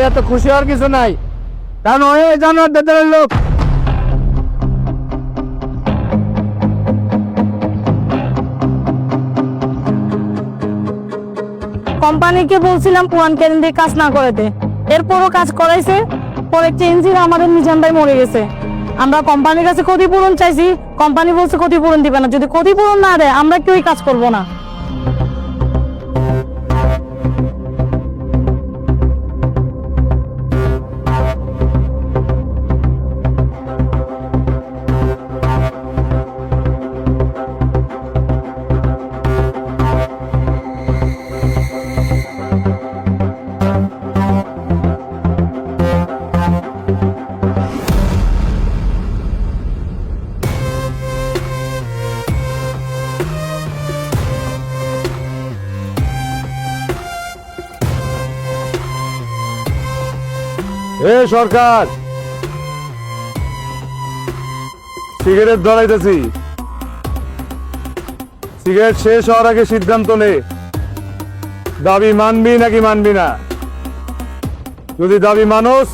এত খুশি হওয়ার কিছু নাই, কারণ ওই জানোয়ারদের দলের লোক। কোম্পানিকে বলছিলাম পুরান ক্যারেন দিয়ে কাজ না করাতে, এরপরও কাজ করাইছে। পরে চেঞ্জ আমাদের মিজান ভাই মরে গেছে। আমরা কোম্পানির কাছে ক্ষতিপূরণ চাইছি, কোম্পানি বলছে ক্ষতিপূরণ দিবে না। যদি ক্ষতিপূরণ না দেয় আমরা কেউই কাজ করব না। এ সরকার, সিগারেট ধরাইতেছি। সিগারেট শেষ হওয়ার আগে সিদ্ধান্ত নে, দাবি মানবি নাকি মানবি না। যদি দাবি মানস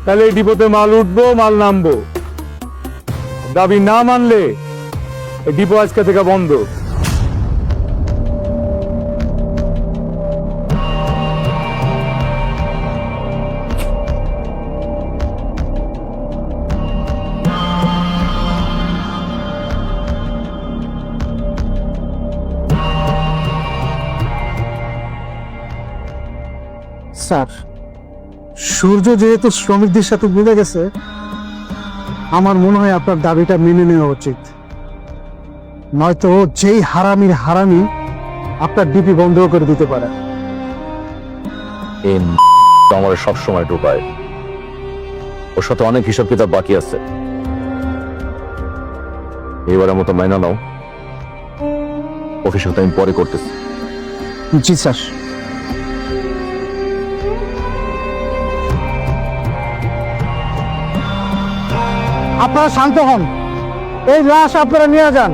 তাহলে এই ডিপোতে মাল উঠবো, মাল নামবো। দাবি না মানলে এই ডিপো আজকে থেকে বন্ধ। স্যার, সূর্য যেহেতু শ্রমিকদের সাথে মিলে গেছে, আমার মনে হয় আপনার দাবিটা মেনে নেওয়া উচিত। নয়তো যেই হারামির হারামি আপনার ডিপি বন্ধ করে দিতে পারে। আমার সবসময় ঢুকায়, ওর সাথে অনেক হিসাব কিতাব বাকি আছে। এবারের মতো মাইনা নাও, অফিসে আমি পরে করতেছি। জি স্যার। আপনারা শান্ত হন, এই লাশ আপনারা নিয়ে যান।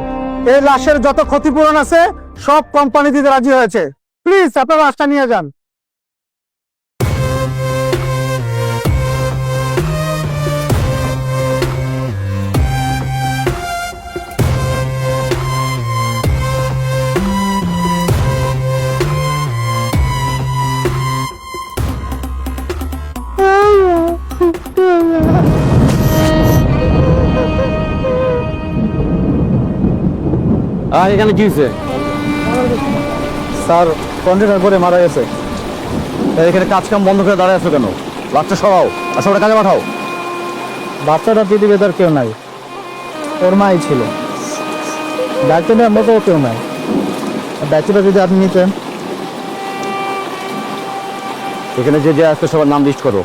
এই লাশের যত ক্ষতিপূরণ আছে সব কোম্পানি দিতে রাজি হয়েছে। প্লিজ আপনারা লাশটা নিয়ে যান। আর এখানে কি হয়েছে? স্যার, কন্টেনার করে মারা গেছে। এখানে কাজ কাম বন্ধ করে দাঁড়ায় আছো কেন? লাশটা সরাও, আর সবাই কাজে পাঠাও। বাচ্চাটা পৃথিবীতে তার কেউ নাই, ওর মাই ছিল। দায়িত্ব নেওয়ার মতো কেউ নাই। দায়িত্বটা যদি আপনি নিতেন। এখানে যে যে আসছে সবার নাম লিস্ট করো।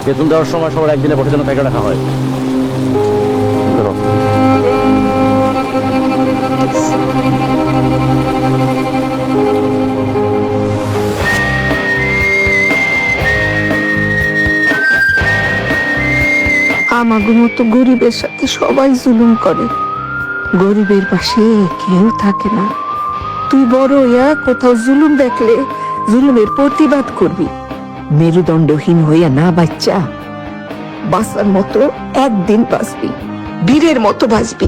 বেতন দেওয়ার সময় সবার একদিনে বসে যেন টাকা রাখা হয়। আমাগো মতো গরিবের সাথে সবাই জুলুম করে, গরিবের পাশে কেউ থাকে না। তুই বড় হইয়া কোথাও জুলুম দেখলে জুলুমের প্রতিবাদ করবি, মেরুদণ্ডহীন হইয়া না বাচ্চা। বাঁচার মতো একদিন বাঁচবি, বীরের মতো বাঁচবি।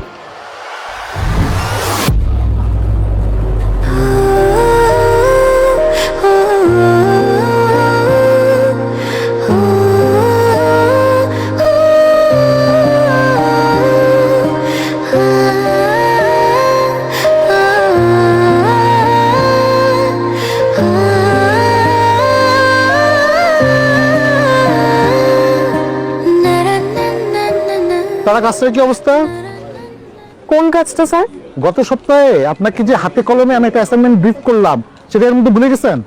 তারা কাজটার কি অবস্থা? কোন কাজটা স্যার? গত সপ্তাহে আপনাকে যে হাতে কলমে আমি একটা অ্যাসাইনমেন্ট ব্রিফ করলাম, সেটা এর মধ্যে ভুলে গেছেন?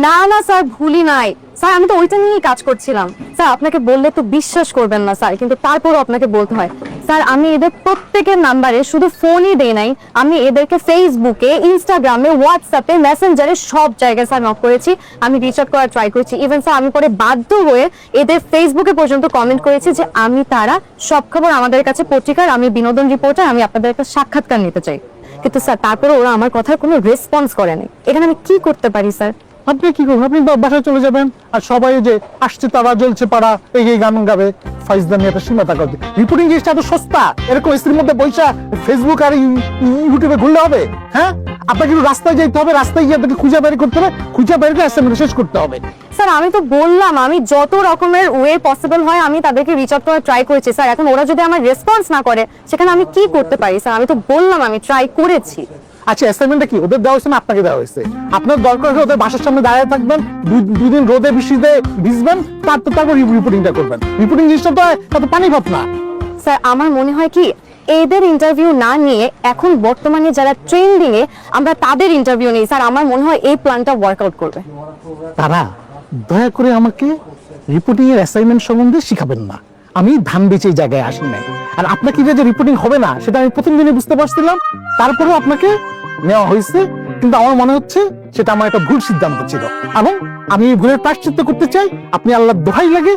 না না স্যার, ভুলি নাই স্যার, আমি তো ওইটা নিয়েই কাজ করছিলাম। স্যার আপনাকে বললে তো বিশ্বাস করবেন না স্যার, কিন্তু তারপরও আপনাকে বলতে হয়। স্যার আমি এদের প্রত্যেকের নাম্বারে শুধু ফোনই দেই নাই, আমি এদেরকে ফেসবুকে, ইনস্টাগ্রামে, হোয়াটসঅ্যাপে, মেসেঞ্জারে সব জায়গায় স্যার নক করেছি, আমি রিচ আউট করার ট্রাই করেছি। ইভেন স্যার আমি পরে বাধ্য হয়ে এদের ফেসবুকে পর্যন্ত কমেন্ট করেছি যে আমি তারা সব খবর আমাদের কাছে পত্রিকার, আমি বিনোদন রিপোর্টার, আমি আপনাদের একটা সাক্ষাৎকার নিতে চাই। কিন্তু স্যার তারপরে ওরা আমার কথার কোনো রেসপন্স করেনি। এখানে আমি কি করতে পারি স্যার? আপনি কি করবেন? আপনি বাসায় চলে যাবেন, আর সবাই যে আসছে তারা জ্বলছে পাড়া এই গান গাবে। ফাইজদানি একটা সীমা থাকা উচিত। রিপোর্টিং জিনিসটা এত সস্তা, এরকম এসির মধ্যে পয়সা ফেসবুক আর ইউটিউবে ঘুরলে হবে? হ্যাঁ, আপনাকে কিন্তু রাস্তায় যেতে হবে, রাস্তায় গিয়ে আপনাকে খুঁজে বের করতে হবে, খুঁজে বের করে অ্যাসাইনমেন্ট শেষ করতে হবে। স্যার আমি তো বললাম আমি যত রকমের ওয়ে পসিবল হয় আমি তাদেরকে রিচ আউট করার ট্রাই করেছি স্যার। এখন ওরা যদি আমার রেসপন্স না করে সেখানে আমি কি করতে পারি স্যার? আমি তো বললাম আমি ট্রাই করেছি। আচ্ছা, অ্যাসাইনমেন্টটা কি ওদের দেওয়া হয়েছে না আপনাকে দেওয়া হয়েছে? আপনার দরকার হলে ওদের বাসার সামনে দাঁড়িয়ে থাকবেন, দুদিন রোদে বৃষ্টিতে ভিজবেন, তারপর রিপোর্টিংটা করবেন। রিপোর্টিং জিনিসটা তো এত পানি ভাত না। স্যার আমার মনে হয় কি এদের ইন্টারভিউ না নিয়ে এখন বর্তমানে যারা ট্রেন্ডিং এ আমরা তাদের ইন্টারভিউ নিই স্যার। আমার মনে হয় এই প্ল্যানটা ওয়ার্কআউট করবে। তারা দয়া করে আমাকে রিপোর্টিং এর অ্যাসাইনমেন্ট সম্বন্ধে শিখাবেন না। আমি ধান বেচে এই জায়গায় আসি নাই। আর আপনাকে যে রিপোর্টিং হবে না সেটা আমি প্রথম দিনে বুঝতে পারছিলাম, তারপরেও আপনাকে নেওয়া হয়েছে। কিন্তু আমার মনে হচ্ছে সেটা আমার একটা ভুল সিদ্ধান্ত ছিল, এবং আমি এই ভুলের প্রায়শ্চিত্ত করতে চাই। আপনি আল্লাহর দোহাই লাগে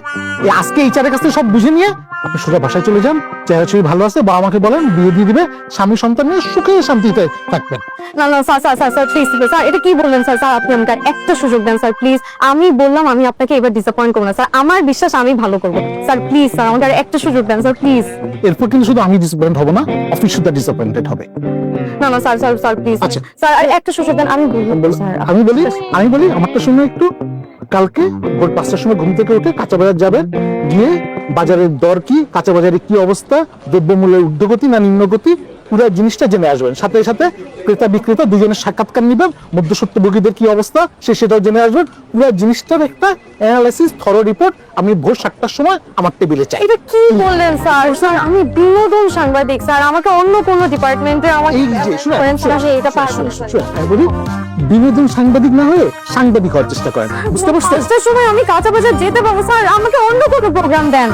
আজকে এই চারের কাছে সব বুঝে নিয়ে আপনি সোজা বাসায় চলে যান। চেহারা ছবি ভালো আছে, বাবা মাকে বলেন বিয়ে দিয়ে দিবে, স্বামী সন্তান নিয়ে সুখে শান্তিতে থাকবেন। না না sir sir sir sir please sir এটা কি বললেন স্যার? স্যার আপনি আমাকে একটা সুযোগ দেন স্যার প্লিজ। আমি বললাম আমি আপনাকে এবার ডিসঅ্যাপয়েন্ট করবো না স্যার। আমার বিশ্বাস আমি ভালো করবো স্যার। প্লিজ স্যার আমাকে আর একটা সুযোগ দেন স্যার প্লিজ। এরপর কিন্তু শুধু আমি ডিসঅ্যাপয়েন্ট হব না, অফিস শুধু ডিসঅ্যাপয়েন্টেড হবে। না না স্যার স্যার স্যার প্লিজ আচ্ছা। স্যার আর একটা সুযোগ দেন। আমি বলবো স্যার আমি বলি আমারটা শুনে একটু। কালকে ভোর 5টার সময় ঘুম থেকে উঠে কাঁচা বাজার যাবেন, গিয়ে বাজারের দর কি, কাঁচা বাজারে কি অবস্থা, দ্রব্যমূল্যের ঊর্ধ্বগতি না নিম্নগতি, পুরো জিনিসটা জেনে আসবেন। সাথে সাথে ক্রেতা বিক্রেতা দুজনের সাক্ষাৎকার নিবেন, মধ্যস্বত্বভোগীদের কি অবস্থা সেটাও জেনে আসবেন। পুরো জিনিসটার একটা অ্যানালাইসিস, থরো রিপোর্ট আমি ভোর 7টার সময় আমার টেবিলে চাই। এটা কি বললেন স্যার? স্যার আমি বিনোদন সাংবাদিক স্যার, আমাকে অন্য কোনো ডিপার্টমেন্টে আমাকে এই যে শুনুন, এটা পারবেন আমি বলি বিনোদন সাংবাদিক না হয়ে সাংবাদিক হওয়ার চেষ্টা করেন, বুঝতে পারছেন? 5টার সময় আমি কাঁচা বাজার যেতে পারবো স্যার, আমাকে অন্য কোনো প্রোগ্রাম দেন।